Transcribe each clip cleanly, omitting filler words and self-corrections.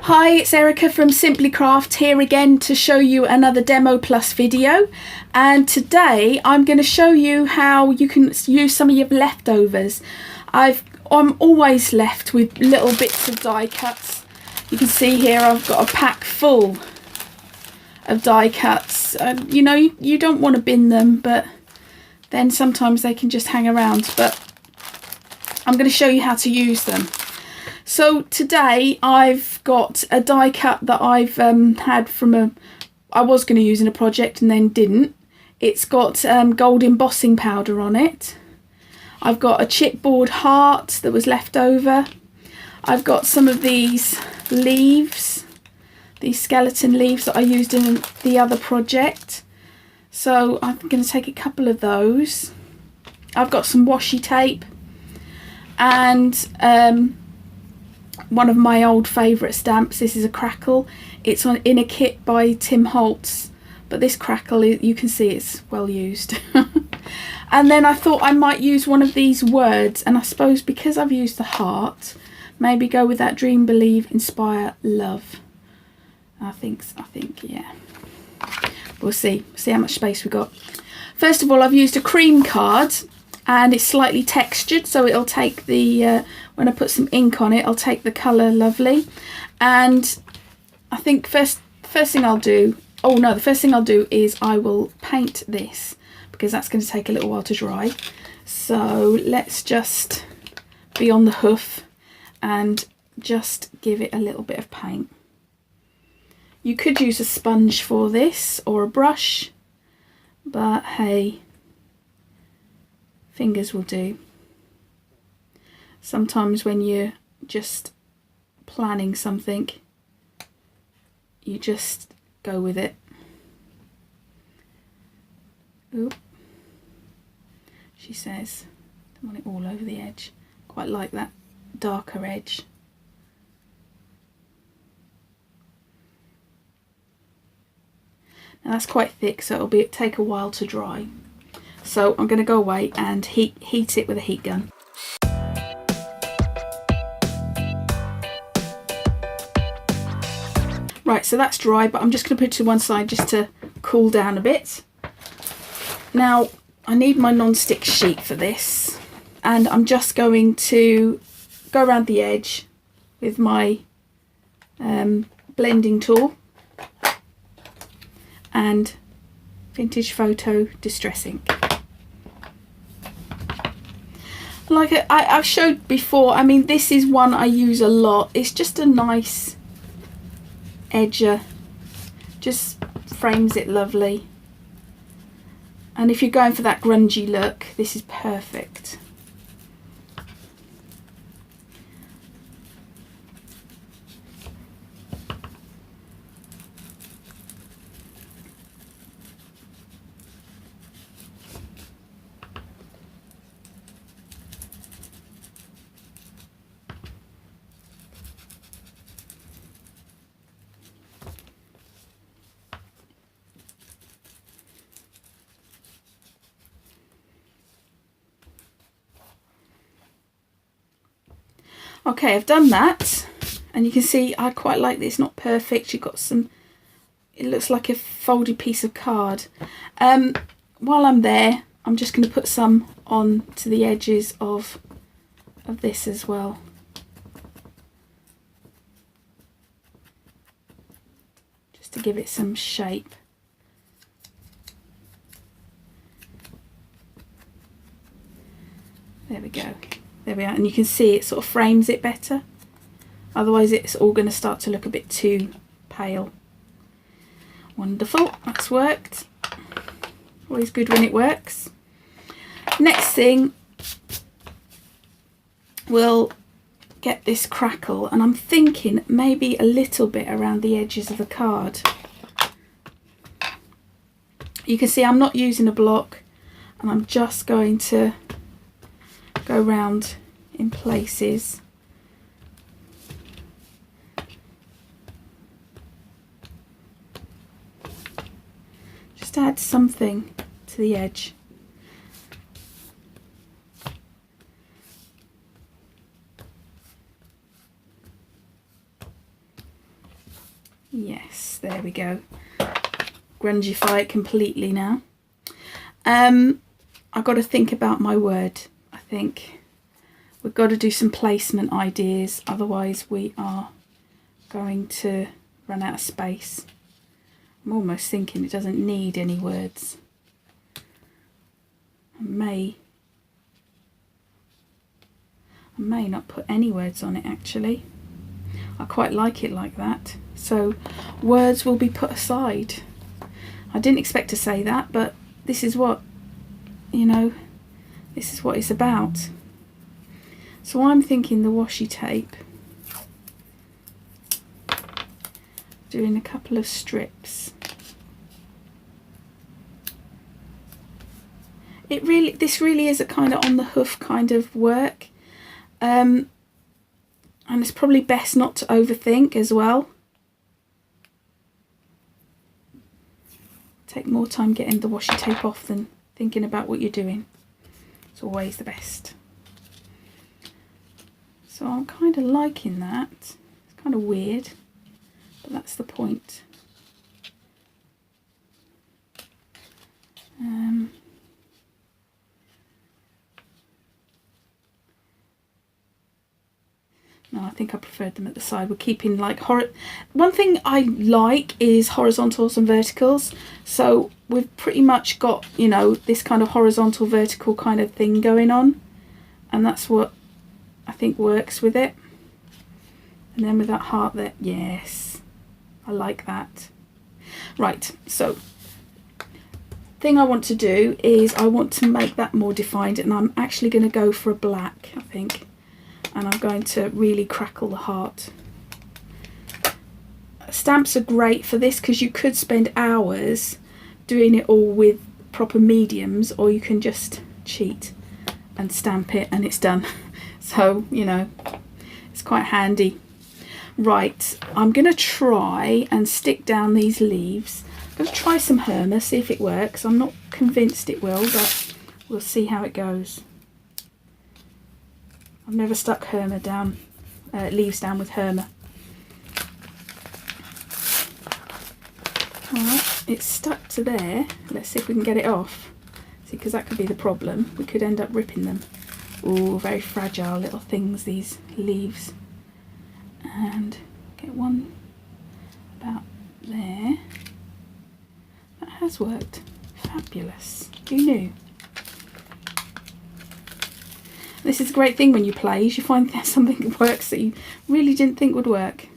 Hi, it's Erica from Simply Craft here again to show you another Demo Plus video, and today I'm going to show you how you can use some of your leftovers. I'm always left with little bits of die cuts. You can see here I've got a pack full of die cuts. You know, you don't want to bin them, but then sometimes they can just hang around, but I'm going to show you how to use them. So today I've got a die cut that I've had from I was going to use in a project and then didn't. It's got gold embossing powder on it. I've got a chipboard heart that was left over. I've got some of these leaves, these skeleton leaves that I used in the other project. So I'm going to take a couple of those. I've got some washi tape and one of my old favourite stamps. This is a crackle. It's in a kit by Tim Holtz, but this crackle, you can see it's well used. And then I thought I might use one of these words, and I suppose because I've used the heart, maybe go with that dream, believe, inspire, love. I think yeah, we'll see how much space we got. First of all, I've used a cream card, and it's slightly textured, so it'll take the when I put some ink on it, it'll take the colour lovely. And I think first thing I'll do, the first thing I'll do is I will paint this, because that's going to take a little while to dry. So let's just be on the hoof and just give it a little bit of paint. You could use a sponge for this or a brush, but hey, fingers will do. Sometimes when you're just planning something, you just go with it. Oop. She says, don't want it all over the edge. Quite like that darker edge. Now that's quite thick, so it'll take a while to dry. So I'm going to go away and heat it with a heat gun. Right, so that's dry, but I'm just going to put it to one side just to cool down a bit. Now I need my non-stick sheet for this, and I'm just going to go around the edge with my blending tool and Vintage Photo Distress ink. Like I've showed before, I mean, this is one I use a lot. It's just a nice edger, just frames it lovely. And if you're going for that grungy look, this is perfect. Okay, I've done that, and you can see I quite like this. It's not perfect. You've got some, it looks like a folded piece of card. While I'm there, I'm just going to put some on to the edges of this as well. Just to give it some shape. There we go. There we are, and you can see it sort of frames it better. Otherwise it's all going to start to look a bit too pale. Wonderful, that's worked. Always good when it works. Next thing, we'll get this crackle, and I'm thinking maybe a little bit around the edges of the card. You can see I'm not using a block, and I'm just going to go round in places. Just add something to the edge. Yes, there we go. Grungify it completely now. I've got to think about my word. I think we've got to do some placement ideas, otherwise we are going to run out of space. I'm almost thinking it doesn't need any words. I may not put any words on it actually. I quite like it like that. So words will be put aside. I didn't expect to say that, but this is what, you know, this is what it's about. So I'm thinking the washi tape, doing a couple of strips. This really is a kind of on the hoof kind of work. And it's probably best not to overthink as well. Take more time getting the washi tape off than thinking about what you're doing. It's always the best. So I'm kind of liking that. It's kind of weird, but that's the point. No, I think I preferred them at the side. We're keeping like one thing I like is horizontals and verticals. So we've pretty much got, you know, this kind of horizontal vertical kind of thing going on, and that's what I think works with it. And then with that heart there, yes, I like that. Right, so thing I want to do is I want to make that more defined, and I'm actually going to go for a black, I think. And I'm going to really crackle the heart. Stamps are great for this because you could spend hours doing it all with proper mediums, or you can just cheat and stamp it and it's done. So, you know, it's quite handy. Right, I'm going to try and stick down these leaves. I'm going to try some Herma, see if it works. I'm not convinced it will, but we'll see how it goes. I've never stuck Herma down, leaves down with Herma. Alright, it's stuck to there. Let's see if we can get it off. See, because that could be the problem. We could end up ripping them. Ooh, very fragile little things, these leaves. And get one about there. That has worked. Fabulous. Who knew? This is a great thing when you plays, you find there's something that works that you really didn't think would work.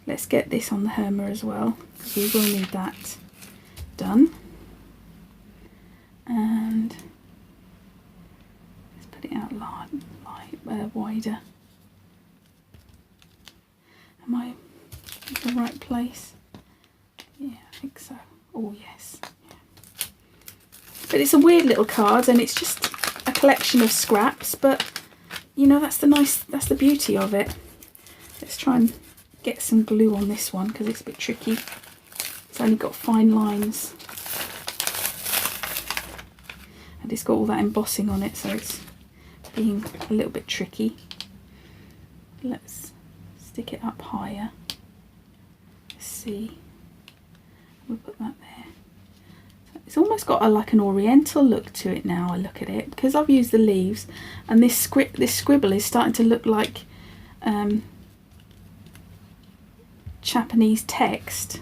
Let's get this on the Herma as well, because we will need that done. And let's put it out wider. Am I in the right place? Yeah, I think so. Oh yes. Yeah. But it's a weird little card, and it's just a collection of scraps, but you know, that's the beauty of it. Let's try and get some glue on this one because it's a bit tricky. It's only got fine lines and it's got all that embossing on it, so it's being a little bit tricky. Let's stick it up higher. Let's see. We'll put that there. It's almost got like an oriental look to it now. I look at it because I've used the leaves, and this scribble is starting to look like Japanese text.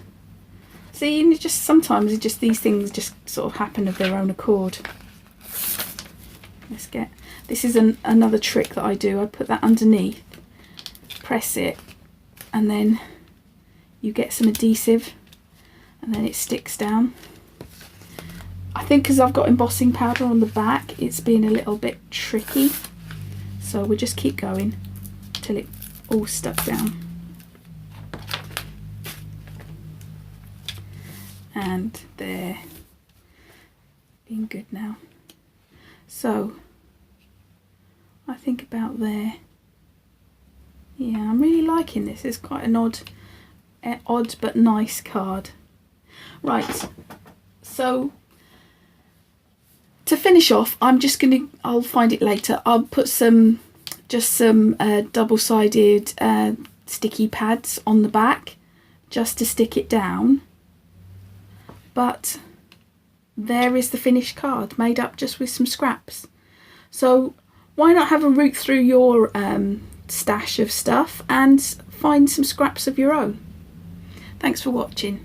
See, and sometimes these things just sort of happen of their own accord. Let's get this is another trick that I do. I put that underneath, press it, and then you get some adhesive, and then it sticks down. I think because I've got embossing powder on the back, it's been a little bit tricky. So we'll just keep going till it all stuck down. And there, being good now. So I think about there. Yeah, I'm really liking this. It's quite an odd but nice card. Right, so to finish off, I'll find it later. I'll put some double-sided sticky pads on the back just to stick it down, but there is the finished card made up just with some scraps. So why not have a root through your stash of stuff and find some scraps of your own? Thanks for watching.